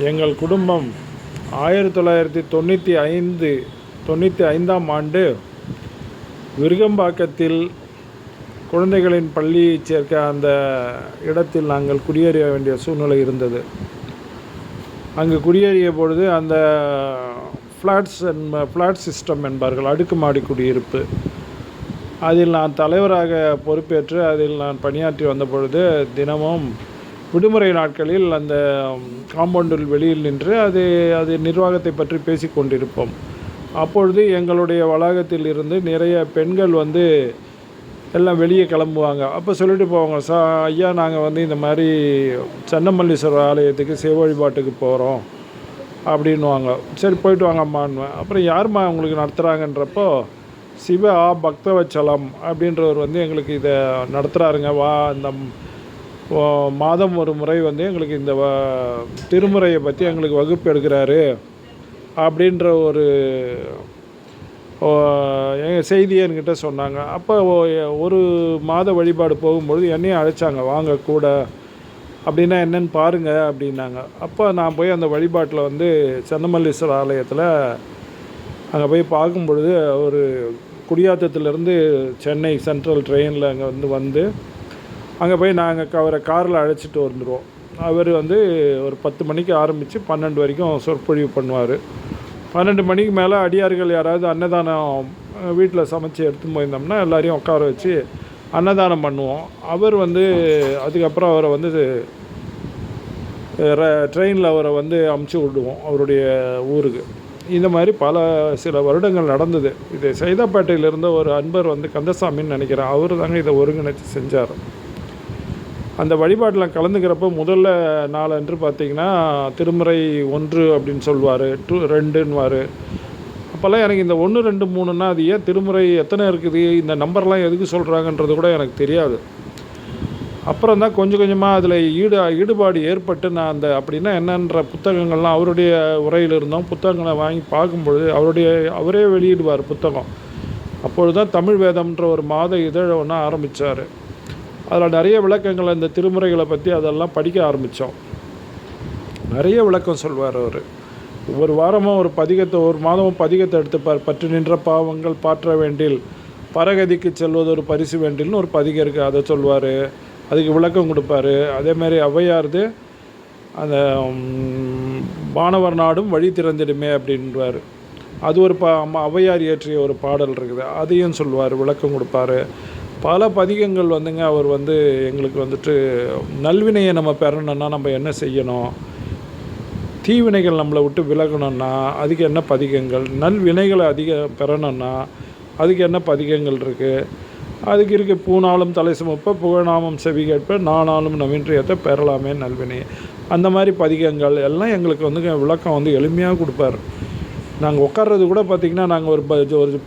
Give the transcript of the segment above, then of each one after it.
எங்கள் குடும்பம் 1995ஆம் ஆண்டு விருகம்பாக்கத்தில் குழந்தைகளின் பள்ளியை சேர்க்க அந்த இடத்தில் நாங்கள் குடியேற வேண்டிய சூழ்நிலை இருந்தது. அங்கு குடியேறிய பொழுது அந்த ஃப்ளாட் சிஸ்டம் என்பார்கள், அடுக்குமாடி குடியிருப்பு, அதில் நான் தலைவராக பொறுப்பேற்று அதில் நான் பணியாற்றி வந்த பொழுது தினமும் விடுமுறை நாட்களில் அந்த காம்பவுண்டில் வெளியில் நின்று அது நிர்வாகத்தை பற்றி பேசி கொண்டிருப்போம். அப்பொழுது எங்களுடைய வளாகத்தில் இருந்து நிறைய பெண்கள் எல்லாம் வெளியே கிளம்புவாங்க. அப்போ சொல்லிட்டு போவாங்க, ஐயா நாங்கள் இந்த மாதிரி சென்னமல்லீஸ்வரர் ஆலயத்துக்கு சிவ வழிபாட்டுக்கு போகிறோம் அப்படின்வாங்க. சரி போயிட்டு வாங்க அம்மான்வேன். அப்புறம் யாரும்மா உங்களுக்கு நடத்துகிறாங்கன்றப்போ சிவ பக்தவச்சலம் அப்படின்றவர் எங்களுக்கு இதை நடத்துகிறாருங்க, இந்த மாதம் ஒரு முறை எங்களுக்கு இந்த திருமுறையை பற்றி எங்களுக்கு வகுப்பு எடுக்கிறாரு அப்படின்ற ஒரு செய்தியை என்கிட்ட சொன்னாங்க. அப்போ ஒரு மாத வழிபாடு போகும்பொழுது என்னையும் அழைச்சாங்க, வாங்க கூட, அப்படின்னா என்னென்னு பாருங்கள் அப்படின்னாங்க. அப்போ நான் போய் அந்த வழிபாட்டில் சென்னமல்லீஸ்வரர் ஆலயத்தில் அங்கே போய் பார்க்கும் பொழுது ஒரு குடியாத்தத்துலேருந்து சென்னை சென்ட்ரல் ட்ரெயினில் அங்கே அங்கே போய் நாங்கள் அவரை காரில் அழைச்சிட்டு வந்துடுவோம். அவர் ஒரு 10 மணிக்கு ஆரம்பித்து 12 வரைக்கும் சொற்பொழிவு பண்ணுவார். 12 மணிக்கு மேலே அடியார்கள் யாராவது அன்னதானம் வீட்டில் சமைச்சு எடுத்து போயிருந்தோம்னா எல்லாரையும் உட்கார வச்சு அன்னதானம் பண்ணுவோம். அவர் அதுக்கப்புறம் அவரை ட்ரெயினில் அவரை அமுச்சு விடுவோம் அவருடைய ஊருக்கு. இந்த மாதிரி சில வருடங்கள் நடந்தது. இது சைதாப்பேட்டையில் இருந்த ஒரு அன்பர் கந்தசாமின்னு நினைக்கிறேன், அவர் தாங்க இதை ஒருங்கிணைத்து செஞ்சார். அந்த வழிபாட்டில் கலந்துக்கிறப்போ முதல்ல நாளன்று பார்த்திங்கன்னா திருமுறை 1 அப்படின்னு சொல்லுவார், 2ன்னுவார். அப்போல்லாம் எனக்கு இந்த 1, 2, 3ன்னா அது ஏன் திருமுறை எத்தனை இருக்குது, இந்த நம்பர்லாம் எதுக்கு சொல்கிறாங்கன்றது கூட எனக்கு தெரியாது. அப்புறம் தான் கொஞ்சம் கொஞ்சமாக அதில் ஈடுபாடு ஏற்பட்டு நான் அப்படின்னா என்னன்ற புத்தகங்கள்லாம் அவருடைய உரையில் இருந்தோம். புத்தகங்களை வாங்கி பார்க்கும்பொழுது அவரே வெளியிடுவார் புத்தகம். அப்பொழுது தான் தமிழ் வேதம்ன்ற ஒரு மாத இதழை ஒன்று ஆரம்பித்தார். அதில் நிறைய விளக்கங்கள் இந்த திருமுறைகளை பற்றி அதெல்லாம் படிக்க ஆரம்பித்தோம். நிறைய விளக்கம் சொல்வார் அவர். ஒரு வாரமும் ஒரு மாதமும் பதிகத்தை எடுத்துப்பார். பற்று நின்ற பாவங்கள் பாற்ற வேண்டில் பரகதிக்கு செல்வது ஒரு பரிசு வேண்டில்னு ஒரு பதிகம் இருக்குது, அதை சொல்வார். அதுக்கு விளக்கம் கொடுப்பார். அதேமாதிரி ஔவையார்து அந்த வானவர் நாடும் வழி திறந்திடுமே அப்படின்வார். அது ஒரு ஔவையார் இயற்றிய ஒரு பாடல் இருக்குது, அதையும் சொல்வார், விளக்கம் கொடுப்பார். பல பதிகங்கள் அவர் எங்களுக்கு நல்வினையை நம்ம பெறணும்னா நம்ம என்ன செய்யணும், தீவினைகள் நம்மளை விட்டு விலகணும்னா அதுக்கு என்ன பதிகங்கள், நல்வினைகளை பெறணும்னா அதுக்கு என்ன பதிகங்கள் இருக்குது, அதுக்கு இருக்க பூனாலும் தலை சுமப்ப புகழாமம் செவி கேட்ப நானாலும் நவீன்றியத்தை பெறலாமே நல்வினை, அந்த மாதிரி பதிகங்கள் எல்லாம் எங்களுக்கு விளக்கம் எளிமையாக கொடுப்பார். நாங்கள் உட்கார்றது கூட பார்த்திங்கன்னா நாங்கள் ஒரு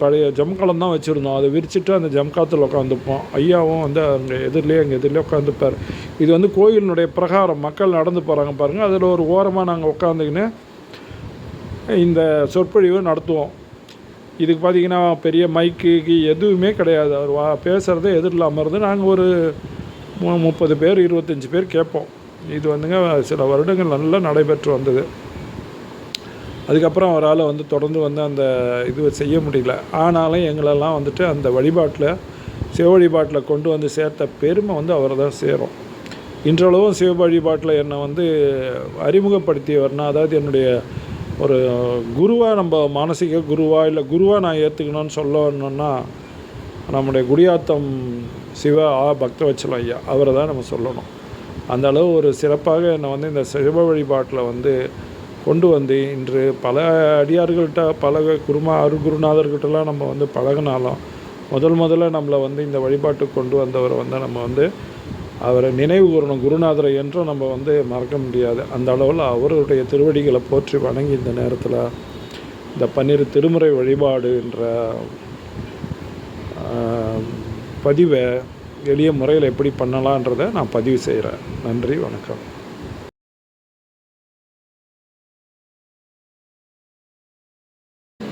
பழைய ஜம்காலம் தான் வச்சுருந்தோம். அதை விரிச்சிட்டு அந்த ஜம்காலத்தில் உட்காந்துப்போம். ஐயாவும் அங்கே எதிரிலே உட்காந்துப்பார். இது கோயிலினுடைய பிரகாரம், மக்கள் நடந்து போகிறாங்க பாருங்கள், அதில் ஒரு ஓரமாக நாங்கள் உட்காந்துக்கின்னு இந்த சொற்பொழிவை நடத்துவோம். இதுக்கு பார்த்திங்கன்னா பெரிய மைக்கு எதுவுமே கிடையாது. அவர் பேசுகிறதே எதிரில் அமர்ந்து நாங்கள் ஒரு 30 பேர் 25 பேர் கேட்போம். இது சில வருடங்கள் நல்லா நடைபெற்று வந்தது. அதுக்கப்புறம் அவரால் தொடர்ந்து அந்த இது செய்ய முடியல. ஆனாலும் எங்களெல்லாம் அந்த வழிபாட்டில் சிவ வழிபாட்டில் கொண்டு சேர்த்த பெருமை அவரை தான் சேரும். இன்றளவும் சிவ வழிபாட்டில் என்னை அறிமுகப்படுத்தியவர்னா, அதாவது என்னுடைய ஒரு குருவாக, நம்ம மானசீக குருவாக இல்லை குருவாக நான் ஏற்றுக்கணும்னு சொல்லணுன்னா நம்முடைய குடியாத்தம் சிவ பக்தவச்சலம் ஐயா, அவரை தான் நம்ம சொல்லணும். அந்த அளவு ஒரு சிறப்பாக என்னை இந்த சிவ வழிபாட்டில் கொண்டு இன்று பல அடியார்கள்ட்ட பல அருகுருநாதர்கிட்டலாம் நம்ம பழகினாலும் முதல்ல நம்மளை இந்த வழிபாட்டுக்கு கொண்டு வந்தவரை நம்ம அவரை நினைவு கூறணும். குருநாதரை என்றும் நம்ம மறக்க முடியாது. அந்த அளவில் அவருடைய திருவடிகளை போற்றி வணங்கி இந்த நேரத்தில் இந்த 12 திருமுறை வழிபாடு என்ற பதிவை எளிய முறையில் எப்படி பண்ணலான்றதை நான் பதிவு செய்கிறேன். நன்றி, வணக்கம்.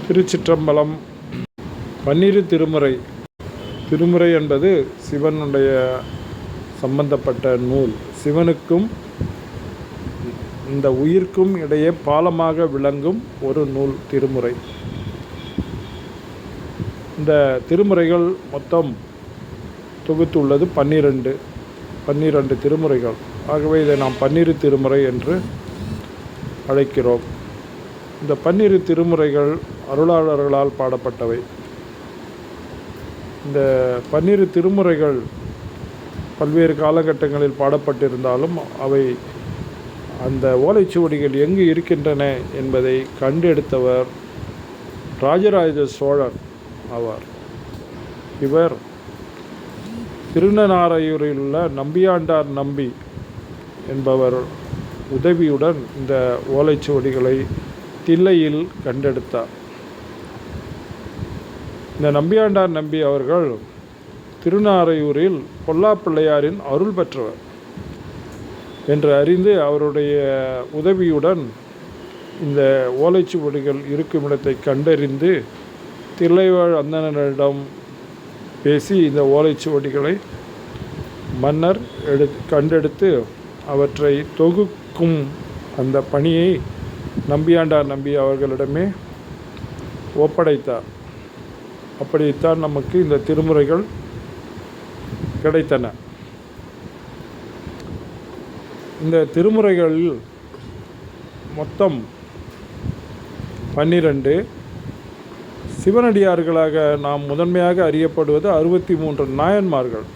திருச்சிற்றம்பலம். 12 திருமுறை என்பது சிவனுடைய சம்பந்தப்பட்ட நூல். சிவனுக்கும் இந்த உயிர்க்கும் இடையே பாலமாக விளங்கும் ஒரு நூல் திருமுறை. இந்த திருமுறைகள் மொத்தம் தொகுத்துள்ளது 12 திருமுறைகள். ஆகவே இதை நாம் 12 திருமுறை என்று அழைக்கிறோம். இந்த 12 திருமுறைகள் அருளாளர்களால் பாடப்பட்டவை. இந்த 12 திருமுறைகள் பல்வேறு காலகட்டங்களில் பாடப்பட்டிருந்தாலும் அவை அந்த ஓலைச்சுவடிகள் எங்கு இருக்கின்றன என்பதை கண்டெடுத்தவர் ராஜராஜ சோழர் ஆவார். இவர் திருநனாரையூரில் உள்ள நம்பியாண்டார் நம்பி என்பவர் உதவியுடன் இந்த ஓலைச்சுவடிகளை தில்லையில் கண்டெடுத்தார். இந்த நம்பியாண்டார் நம்பி அவர்கள் திருநாரையூரில் பொல்லாப்பிள்ளையாரின் அருள் பெற்றவர் என்று அறிந்து அவருடைய உதவியுடன் இந்த ஓலைச்சுவடிகள் இருக்கும் இடத்தை கண்டறிந்து தில்லைவாழ் அந்தணரிடம் பேசி இந்த ஓலைச்சுவடிகளை மன்னர் கண்டெடுத்து அவற்றை தொகுக்கும் அந்த பணியை நம்பியாண்டார் நம்பி அவர்களிடமே ஒப்படைத்தார். அப்படித்தான் நமக்கு இந்த திருமுறைகள் கிடைத்தன. இந்த திருமுறைகளில் மொத்தம் 12. சிவனடியார்களாக நாம் முதன்மையாக அறியப்படுவது 63 நாயன்மார்கள்.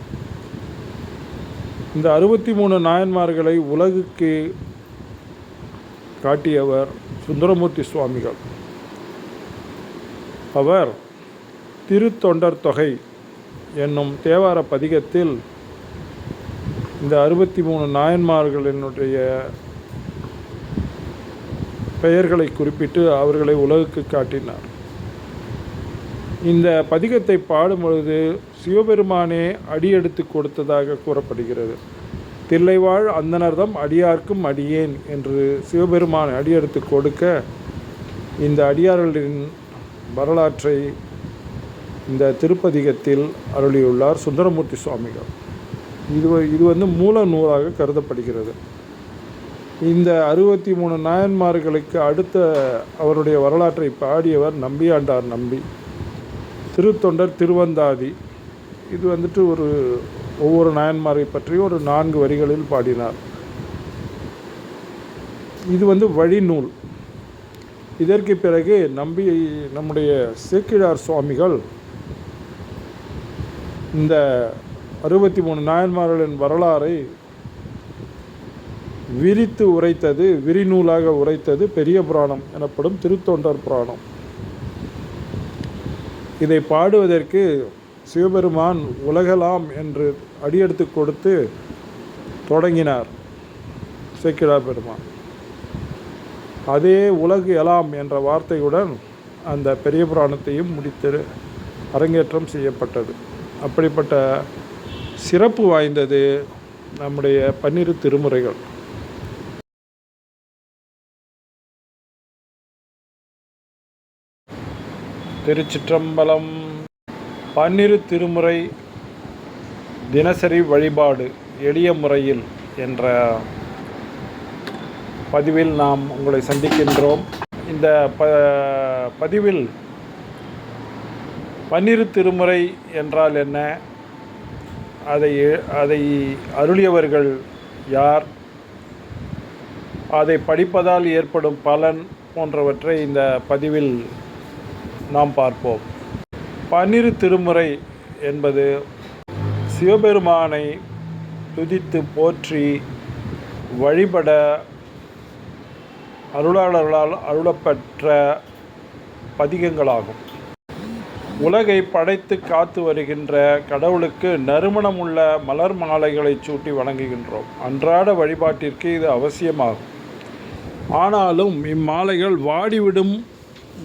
இந்த 63 நாயன்மார்களை உலகுக்கு காட்டியவர் சுந்தரமூர்த்தி சுவாமிகள். அவர் திருத்தொண்டர் தொகை என்னும் தேவார பதிகத்தில் இந்த 63 நாயன்மார்களினுடைய பெயர்களை குறிப்பிட்டு அவர்களை உலகுக்கு காட்டினார். இந்த பதிகத்தை பாடும் பொழுது சிவபெருமானே அடியெடுத்து கொடுத்ததாக கூறப்படுகிறது. தில்லைவாழ் அந்தணர்தம் அடியார்க்கும் அடியேன் என்று சிவபெருமான் அடியெடுத்து கொடுக்க இந்த அடியார்களின் வரலாற்றை இந்த திருப்பதிகத்தில் அருளியுள்ளார் சுந்தரமூர்த்தி சுவாமிகள். இது மூல நூலாக கருதப்படுகிறது. இந்த 63 நாயன்மார்களுக்கு அடுத்த அவருடைய வரலாற்றை பாடியவர் நம்பியாண்டார் நம்பி. திருத்தொண்டர் திருவந்தாதி இது ஒவ்வொரு நாயன்மாரை பற்றி ஒரு 4 வரிகளில் பாடினார். இது வழிநூல். இதற்கு பிறகு நம்முடைய சேக்கிழார் சுவாமிகள் இந்த 63 நாயன்மார்களின் வரலாறை விரித்து உரைத்தது, விரிநூலாக உரைத்தது பெரிய புராணம் எனப்படும் திருத்தொண்டர் புராணம். இதை பாடுவதற்கு சிவபெருமான் உலகலாம் என்று அடியெடுத்து கொடுத்து தொடங்கினார் சேக்கிழார் பெருமான். அதே உலகு எலாம் என்ற வார்த்தையுடன் அந்த பெரிய புராணத்தையும் முடித்து அரங்கேற்றம் செய்யப்பட்டது. அப்படிப்பட்ட சிறப்பு வாய்ந்தது நம்முடைய 12 திருமுறைகள். திருச்சிற்றம்பலம். 12 திருமுறை தினசரி வழிபாடு எளிய முறையில் என்ற பதிவில் நாம் உங்களை சந்திக்கின்றோம். இந்த பதிவில் 12 திருமுறை என்றால் என்ன, அதை அருளியவர்கள் யார், அதை படிப்பதால் ஏற்படும் பலன் போன்றவற்றை இந்த பதிவில் நாம் பார்ப்போம். 12 திருமுறை என்பது சிவபெருமானை துதித்து போற்றி வழிபட அருளாளர்களால் அருளப்பெற்ற பதிகங்களாகும். உலகை படைத்து காத்து வருகின்ற கடவுளுக்கு நறுமணமுள்ள மலர் மாலைகளை சூட்டி வணங்குகின்றோம். அன்றாட வழிபாட்டிற்கு இது அவசியமாகும். ஆனாலும் இம்மாலைகள் வாடிவிடும்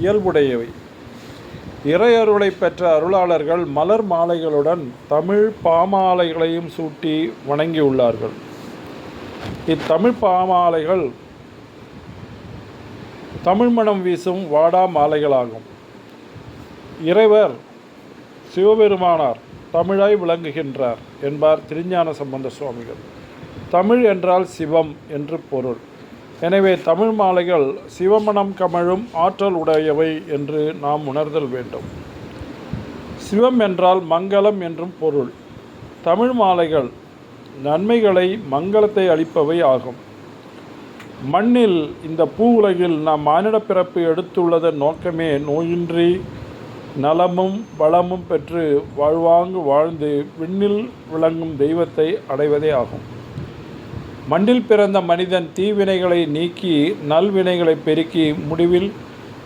இயல்புடையவை. இறையருளை பெற்ற அருளாளர்கள் மலர் மாலைகளுடன் தமிழ் பாமாலைகளையும் சூட்டி வணங்கியுள்ளார்கள். இத்தமிழ் பாமாலைகள் தமிழ் மணம் வீசும் வாடா மாலைகளாகும். இறைவர் சிவபெருமானார் தமிழாய் விளங்குகின்றார் என்பார் திருஞான சம்பந்த சுவாமிகள். தமிழ் என்றால் சிவம் என்று பொருள். எனவே தமிழ் மாலைகள் சிவமணம் கமழும் ஆற்றல் உடையவை என்று நாம் உணர்தல் வேண்டும். சிவம் என்றால் மங்களம் என்றும் பொருள். தமிழ் மாலைகள் நன்மைகளை மங்களத்தை அளிப்பவை ஆகும். மண்ணில் இந்த பூ உலகில் நாம் மானிட பிறப்பு எடுத்துள்ளதன் நோக்கமே நோயின்றி நலமும் வளமும் பெற்று வாழ்வாங்கு வாழ்ந்து விண்ணில் விளங்கும் தெய்வத்தை அடைவதே ஆகும். மண்ணில் பிறந்த மனிதன் தீவினைகளை நீக்கி நல்வினைகளை பெருக்கி முடிவில்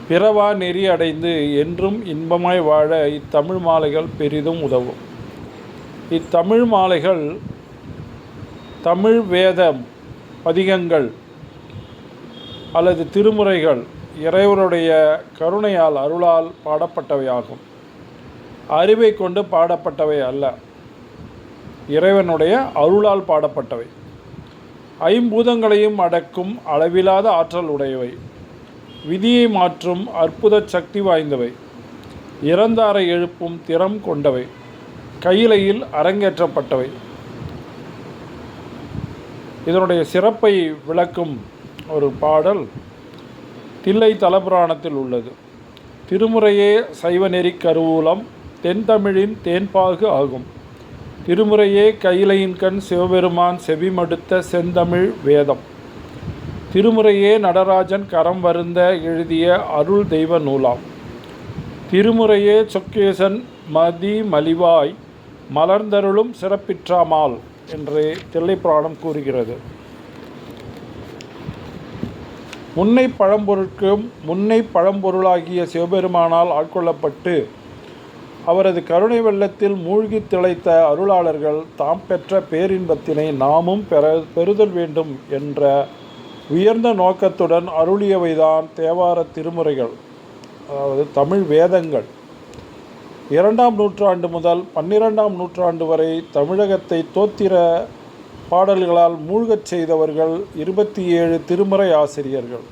பிறவா நெறி அடைந்து என்றும் இன்பமாய் வாழ இத்தமிழ் மாலைகள் பெரிதும் உதவும். இத்தமிழ் மாலைகள் தமிழ் வேத பதிகங்கள் அல்லது திருமுறைகள் இறைவனுடைய கருணையால் அருளால் பாடப்பட்டவையாகும். அறிவை கொண்டு பாடப்பட்டவை அல்ல, இறைவனுடைய அருளால் பாடப்பட்டவை. ஐம்பூதங்களையும் அடக்கும் அளவிலாத ஆற்றல் உடையவை, விதியை மாற்றும் அற்புத சக்தி வாய்ந்தவை, இறந்தாரை எழுப்பும் திறம் கொண்டவை, கையிலையில் அரங்கேற்றப்பட்டவை. இதனுடைய சிறப்பை விளக்கும் ஒரு பாடல் தில்லை தலபுராணத்தில் உள்ளது. திருமுறையே சைவநெறி கருவூலம் தென்தமிழின் தேன்பாகு ஆகும். திருமுறையே கையிலையின்கண் சிவபெருமான் செவிமடுத்த செந்தமிழ் வேதம். திருமுறையே நடராஜன் கரம் வருந்த எழுதிய அருள் தெய்வ நூலாம். திருமுறையே சொக்கேசன் மதி மலிவாய் மலர்ந்தருளும் சிறப்பிற்றாமால் என்று தில்லைப்புராணம் கூறுகிறது. முன்னை பழம்பொருளாகிய சிவபெருமானால் ஆட்கொள்ளப்பட்டு அவரது கருணை வெள்ளத்தில் மூழ்கி திளைத்த அருளாளர்கள் தாம் பெற்ற பேரின்பத்தினை நாமும் பெறுதல் வேண்டும் என்ற உயர்ந்த நோக்கத்துடன் அருளியவைதான் தேவார திருமுறைகள், அதாவது தமிழ் வேதங்கள். 2ஆம் நூற்றாண்டு முதல் 12ஆம் நூற்றாண்டு வரை தமிழகத்தை தோத்திர பாடல்களால் மூழ்கச் செய்தவர்கள் 27 திருமுறை ஆசிரியர்கள்.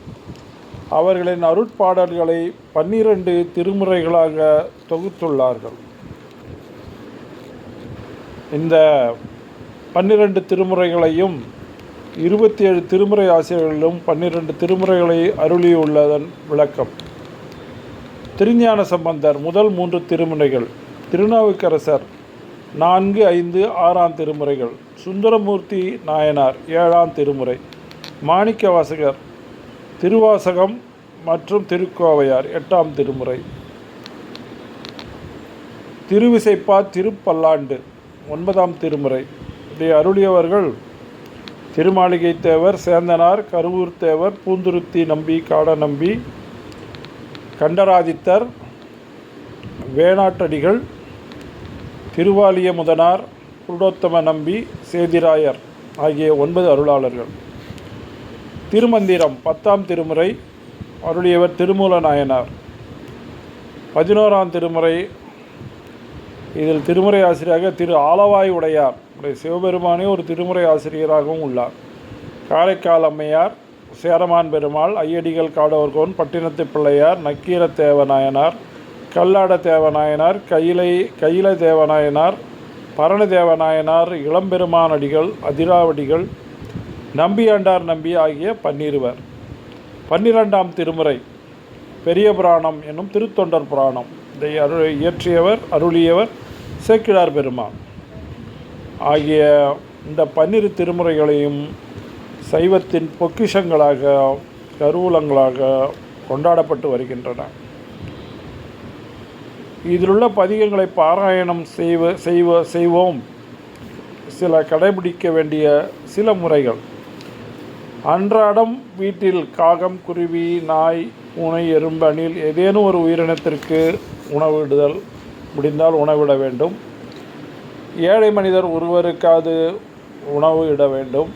அவர்களின் அருட்பாடல்களை 12 திருமுறைகளாக தொகுத்துள்ளார்கள். இந்த 12 திருமுறைகளையும் 27 திருமுறை ஆசிரியர்களும் 12 திருமுறைகளை அருளியுள்ளதன் விளக்கம். திருஞான சம்பந்தர் முதல் 3 திருமுறைகள், திருநாவுக்கரசர் 4, 5, 6ஆம் திருமுறைகள், சுந்தரமூர்த்தி நாயனார் 7ஆம் திருமுறை, மாணிக்கவாசகர் திருவாசகம் மற்றும் திருக்கோவையார் 8ஆம் திருமுறை, திருவிசைப்பா திருப்பல்லாண்டு 9ஆம் திருமுறை. இதை அருளியவர்கள் திருமாளிகை தேவர், சேந்தனார், கருவூர் தேவர், பூந்துருத்தி நம்பி, காட நம்பி, கண்டராதித்தர், வேணாட்டடிகள், திருவாலிய முதனார், புருடோத்தம நம்பி, சேதிராயர் ஆகிய 9 அருளாளர்கள். திருமந்திரம் 10ஆம் திருமுறை அருளியவர் திருமூல நாயனார். 11ஆம் திருமுறை, இதில் திருமுறை ஆசிரியராக திரு ஆலவாய் உடையார் சிவபெருமானே ஒரு திருமுறை ஆசிரியராகவும் உள்ளார். காரைக்கால் அம்மையார், சேரமான் பெருமாள், ஐயடிகள் காடவர்கோன், பட்டினத்து பிள்ளையார், நக்கீர தேவநாயனார், கல்லாட தேவநாயனார், கையில தேவநாயனார், பரண தேவநாயனார், இளம்பெருமானடிகள், அதிராவடிகள், நம்பியாண்டார் நம்பி ஆகிய 12. 12ஆம் திருமுறை பெரிய புராணம் என்னும் திருத்தொண்டர் புராணம். இதை இயற்றியவர் அருளியவர் சேக்கிழார் பெருமான். ஆகிய இந்த 12 திருமுறைகளையும் சைவத்தின் பொக்கிஷங்களாக கருவூலங்களாக கொண்டாடப்பட்டு வருகின்றன. இதிலுள்ள பதிகங்களை பாராயணம் செய்வோம். சில கடைபிடிக்க வேண்டிய சில முறைகள். அன்றாடம் வீட்டில் காகம், குருவி, நாய், பூனை, எறும்பு, அணில் ஏதேனும் ஒரு உயிரினத்திற்கு உணவிடுதல் முடிந்தால் உணவிட வேண்டும். ஏழை மனிதர் ஒருவருக்காவது உணவு இட வேண்டும்.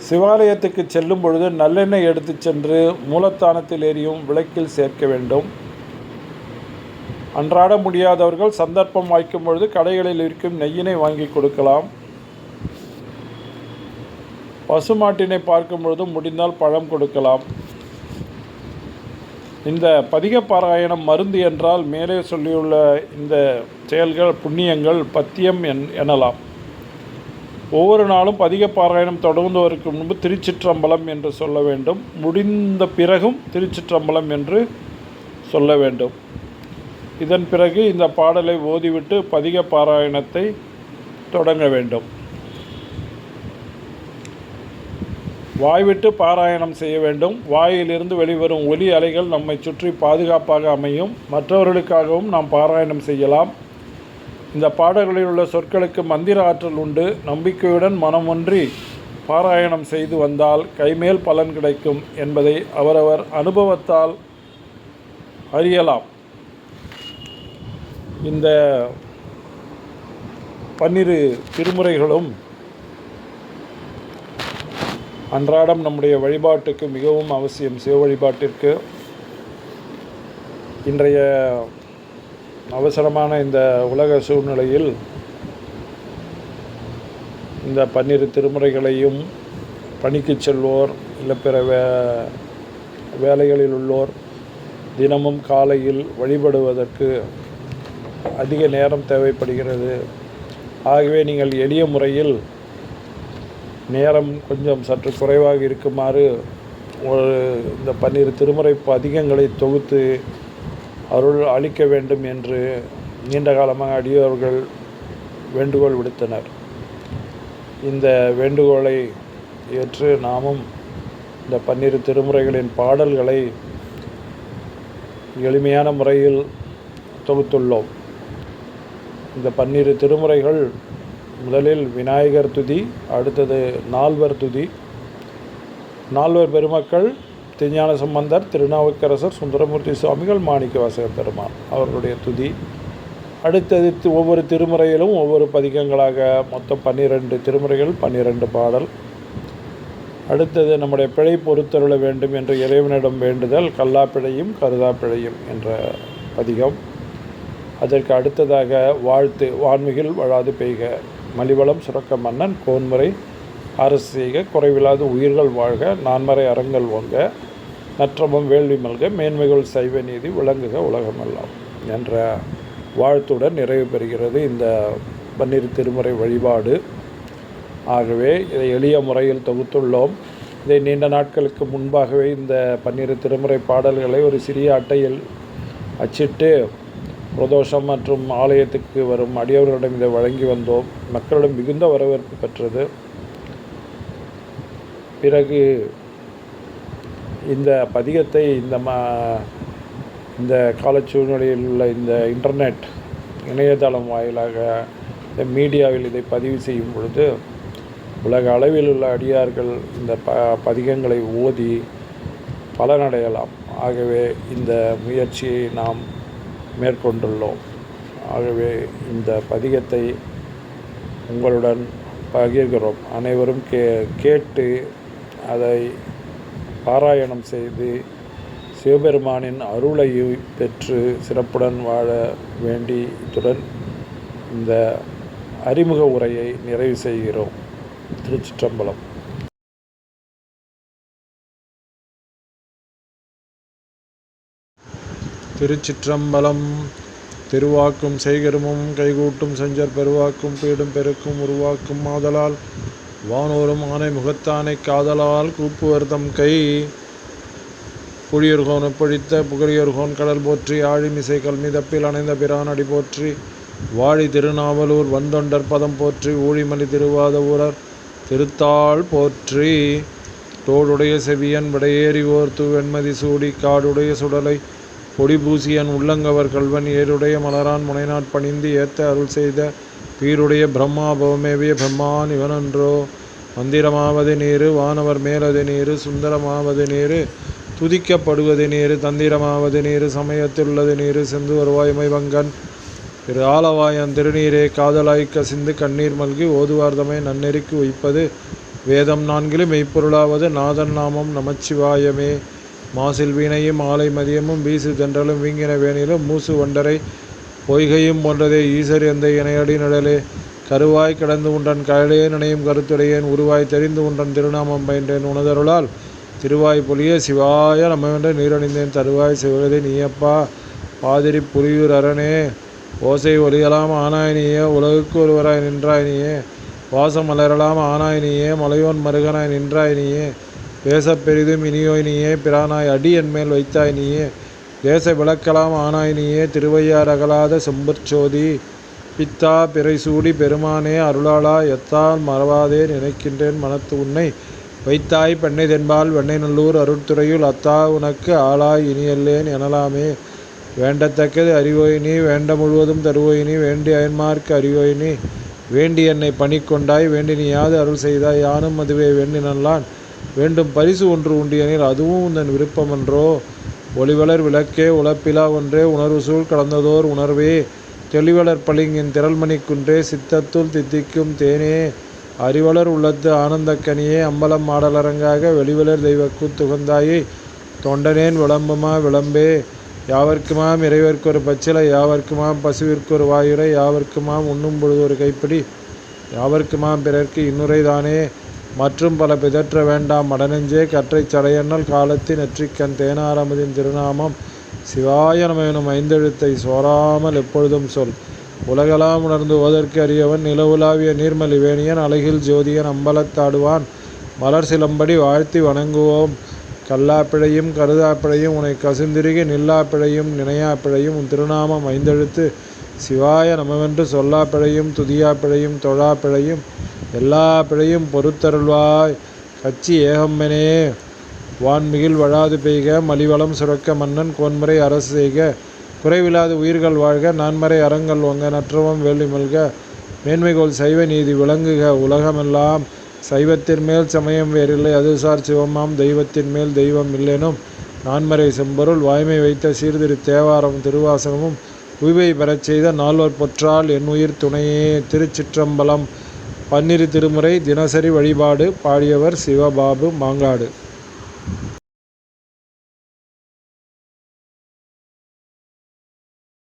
சிவாலயத்துக்கு செல்லும் பொழுது நல்லெண்ணெய் எடுத்து சென்று மூலத்தானத்தில் எரியும் விளக்கில் சேர்க்க வேண்டும். அன்றாட முடியாதவர்கள் சந்தர்ப்பம் வாய்க்கும் பொழுது கடைகளில் இருக்கும் நெய்யினை வாங்கி கொடுக்கலாம். பசுமாட்டினை பார்க்கும் பொழுது முடிந்தால் பழம் கொடுக்கலாம். இந்த பதிக பாராயணம் மருந்து என்றால் மேலே சொல்லியுள்ள இந்த செயல்கள் புண்ணியங்கள் பத்தியம் எனலாம். ஒவ்வொரு நாளும் பதிக பாராயணம் தொடங்குவதற்கு முன்பு திருச்சிற்றம்பலம் என்று சொல்ல வேண்டும். முடிந்த பிறகும் திருச்சிற்றம்பலம் என்று சொல்ல வேண்டும். இதன் பிறகு இந்த பாடலை ஓதிவிட்டு பதிக பாராயணத்தை தொடங்க வேண்டும். வாய்விட்டு பாராயணம் செய்ய வேண்டும். வாயிலிருந்து வெளிவரும் ஒலி அலைகள் நம்மை சுற்றி பாதுகாப்பாக அமையும். மற்றவர்களுக்காகவும் நாம் பாராயணம் செய்யலாம். இந்த பாடல்களில் உள்ள சொற்களுக்கு மந்திர ஆற்றல் உண்டு. நம்பிக்கையுடன் மனமொன்றி பாராயணம் செய்து வந்தால் கைமேல் பலன் கிடைக்கும் என்பதை அவரவர் அனுபவத்தால் அறியலாம். இந்த 12 திருமுறைகளும் அன்றாடம் நம்முடைய வழிபாட்டுக்கு மிகவும் அவசியம். சிவ வழிபாட்டிற்கு இன்றைய அவசரமான இந்த உலக சூழ்நிலையில் இந்த 12 திருமுறைகளையும் பணிக்கு செல்வோர் இல்லை பிற வேலைகளில் உள்ளோர் தினமும் காலையில் வழிபடுவதற்கு அதிக நேரம் தேவைப்படுகிறது. ஆகவே நீங்கள் எளிய முறையில் நேரம் கொஞ்சம் சற்று குறைவாக இருக்குமாறு இந்த 12 திருமுறை பதிகங்களை தொகுத்து அருள் அளிக்க வேண்டும் என்று நீண்ட காலமாக அடியவர்கள் வேண்டுகோள் விடுத்தனர். இந்த வேண்டுகோளை ஏற்று நாமும் இந்த 12 திருமுறைகளின் பாடல்களை எளிமையான முறையில் தொகுத்துள்ளோம். இந்த 12 திருமுறைகள் முதலில் விநாயகர் துதி, அடுத்தது நால்வர் துதி. நால்வர் பெருமக்கள் திருஞான சம்பந்தர், திருநாவுக்கரசர், சுந்தரமூர்த்தி சுவாமிகள், மாணிக்கவாசக பெருமான் அவர்களுடைய துதி. அடுத்தது ஒவ்வொரு திருமுறையிலும் ஒவ்வொரு பதிகங்களாக மொத்தம் 12 திருமுறைகள், 12 பாடல். அடுத்தது நம்முடைய பிழை பொறுத்தருள வேண்டும் என்று இறைவனிடம் வேண்டுதல், கல்லாப்பிழையும் கருதாப்பிழையும் என்ற பதிகம். அதற்கு அடுத்ததாக வாழ்த்து, வான்மிகில் வழாது பெய்க, மலிவளம் சுரக்க மன்னன், கோன்முறை அரசு செய்க, குறைவில்லாத உயிர்கள் வாழ்க, நான்மறை அறங்கள் ஓங்க, நற்றமும் வேள்வி மல்க, மேன்மைகள் சைவ நீதி விளங்குக உலகமெல்லாம் என்ற வாழ்த்துடன் நிறைவு பெறுகிறது இந்த 12 திருமுறை வழிபாடு. ஆகவே இதை எளிய முறையில் தொகுத்துள்ளோம். இதை நீண்ட நாட்களுக்கு முன்பாகவே இந்த 12 திருமுறை பாடல்களை ஒரு சிறிய அட்டையில் அச்சிட்டு பிரதோஷம் மற்றும் ஆலயத்துக்கு வரும் அடியவர்களிடம் இதை வழங்கி வந்தோம். மக்களிடம் மிகுந்த வரவேற்பு பெற்றது. பிறகு இந்த பதிகத்தை இந்த காலச்சூழ்நிலையில் உள்ள இந்த இன்டர்நெட் இணையதளம் வாயிலாக இந்த மீடியாவில் இதை பதிவு செய்யும் பொழுது உலக அளவில் உள்ள அடியார்கள் இந்த பதிகங்களை ஓதி பலனடையலாம். ஆகவே இந்த முயற்சியை நாம் மேற்கொண்டுள்ளோம். ஆகவே இந்த பதிகத்தை உங்களுடன் பகிர்கிறோம். அனைவரும் கேட்டு அதை பாராயணம் செய்து சிவபெருமானின் அருளை பெற்று சிறப்புடன் வாழ வேண்டி இத்துடன் இந்த அறிமுக உரையை நிறைவு செய்கிறோம். திருச்சிற்றம்பலம். திருச்சிற்றம்பலம். திருவாக்கும் செய்கருமும் கைகூட்டும் செஞ்சர் பெருவாக்கும் பீடும் பெருக்கும் உருவாக்கும் ஆதலால் வானோரும் ஆனை முகத்தானை காதலால் கூப்புவர்தம் கை புளியர்கோன் ஒப்பழித்த புகழியர்கோன் கடல் போற்றி ஆழிமிசை கல்மிதப்பில் அணைந்த பிரானடி போற்றி வாழி திருநாவலூர் வந்தொண்டர் பதம் போற்றி ஊழிமலி திருவாத ஊரர் திருத்தாள் போற்றி தோடுடைய செவியன் விடையேறி ஓர்த்து வெண்மதி சூடி காடுடைய சுடலை பொடிபூசியன் உள்ளங்கவர் கல்வன் ஏருடைய மலரான் முனைநாட் பணிந்து ஏத்த அருள் செய்த பீருடைய பிரம்மாபவமேவிய பிரம்மான் இவனன்றோ மந்திரமாவது நீரு வானவர் மேலது நீரு சுந்தரமாவது நீரு துதிக்கப்படுவது நீரு தந்திரமாவது நீரு சமயத்துள்ளது நீரு செந்து வருவாய்மை வங்கன் திரு ஆலவாயன் திருநீரே காதலாய் கசிந்து கண்ணீர் மல்கி ஓதுவார்தமை நன்னெறிக்கு உய்ப்பது வேதம் 4 மெய்ப்பொருளாவது நாதன் நாமம் நமச்சிவாயமே மாசில் வீணையும் ஆலை மதியமும் வீசு தென்றலும் வீங்கின வேணிலும் மூசு வண்டரை பொய்கையும் போன்றதே ஈசர் எந்த இணையடி நிழலே கருவாய் கிடந்து உண்டன் கயலே நினையும் கருத்துடையேன் உருவாய் தெரிந்து உண்டன் திருநாமம் பயின்றேன் உணதருளால் திருவாய் பொலிய சிவாய நமவென்ற நீரணிந்தேன் தருவாய் சிவகதை நீயப்பா பாதிரி புலியூர் அரணே ஓசை ஒலியலாம் ஆனாய் நீயே உலகுக்கு ஒருவராய் நின்றாய் நீயே வாசமலரலாம் ஆனாய் நீயே, மலையோன் மருகனாய் நின்றாய் நீயே, பேசப் பெரிதும் இனியோய் நீயே, பிரானாய் அடி என்மேல் வைத்தாய் நீயே, தேச விளக்கலாம் ஆனாய் நீயே, திருவையார் அகலாத செம்பற்சோதி பித்தா பிறைசூடி பெருமானே அருளாளா, எத்தால் மறவாதே நினைக்கின்றேன் மனத்து உன்னை, வைத்தாய் பெண்ணை தென்பால் வெண்ணை நல்லூர் அருட்துறையுள், அத்தா உனக்கு ஆளாய் இனியல்லேன் எனலாமே, வேண்டத்தக்கது அறிவோய் நீ, வேண்ட முழுவதும் தருவோய் நீ, வேண்டி அயன்மார்க்கு அறிவோய் நீ, வேண்டி என்னை பணிக்கொண்டாய், வேண்டி நீ யாது அருள் செய்தாய், யானும் அதுவே வேண்டினல்லான், வேண்டும் பரிசு ஒன்று உண்டியனில் அதுவும் உந்தன் விருப்பமன்றோ, ஒளிவளர் விளக்கே உழப்பிலா ஒன்றே, உணர்வு சூழ் கடந்ததோர் உணர்வே, தெளிவளர் பளிங்கின் திரள்மணி குன்றே, சித்தத்துள் தித்திக்கும் தேனே, அறிவளர் உள்ளத்து ஆனந்தக்கனியே, அம்பலம் மாடலரங்காக வெளிவளர் தெய்வக்கூத் துகந்தாயை, தொண்டனேன் விளம்புமா விளம்பே, யாவர்க்குமாம் இறைவர்க்கொரு பச்சிலை, யாவர்க்குமாம் பசுவிற்கொரு வாயுரை, யாவர்க்குமாம் உண்ணும் பொழுது ஒரு கைப்பிடி, யாவர்க்குமாம் பிறர்க்கு இன்னுரைதானே, மற்றும் பல பிதற்ற வேண்டாம் மடநெஞ்சே, கற்றைச் சடையண்ணல் காலத்தின் நெற்றிக்கண் தேனாரமுதின் திருநாமம் சிவாய நம எனும் ஐந்தெழுத்தை சோராமல் எப்பொழுதும் சொல். உலகெல்லாம் உணர்ந்து ஓதற்கு அறியவன், நிலவுலாவிய நீர்மலி வேணியன், அழகில் ஜோதியன், அம்பலத்தாடுவான் மலர் சிலம்படி வாழ்த்தி வணங்குவோம். கல்லாப்பிழையும் கருதாப்பிழையும் உனை கசிந்திருகி, நில்லாப்பிழையும் நினையாப்பிழையும் உன் திருநாமம் ஐந்தெழுத்து சிவாய நமவென்று, சொல்லாப்பிழையும் துதியாப்பிழையும் தொழாப்பிழையும் எல்லா பிழையும் பொறுத்தருள்வாய். கச்சி ஏகம்பனே வான்மிகில் வழாது பெய்க, மலிவளம் சுரக்க மன்னன் கோன்முறை அரசு செய்க, குறைவில்லாத உயிர்கள் வாழ்க, நான்மறை அறங்கள் ஓங்க, நற்றவம் வேள்வி மல்க, மேன்மைகோள் சைவ நீதி விளங்குக உலகமெல்லாம், சைவத்தின் மேல் சமயம் வேறில்லை அதுசார் சிவமாம், தெய்வத்தின் மேல் தெய்வம் இல்லெனும் நான்மறை செம்பொருள், வாய்மை வைத்த சீர்திரு தேவாரம் திருவாசகமும் உய்வை பெறச் செய்த நால்வர் பொற்றால் என் உயிர் துணையே. திருச்சிற்றம்பலம். பன்னிரு திருமுறை தினசரி வழிபாடு. பாடியவர் சிவபாபு, மாங்காடு.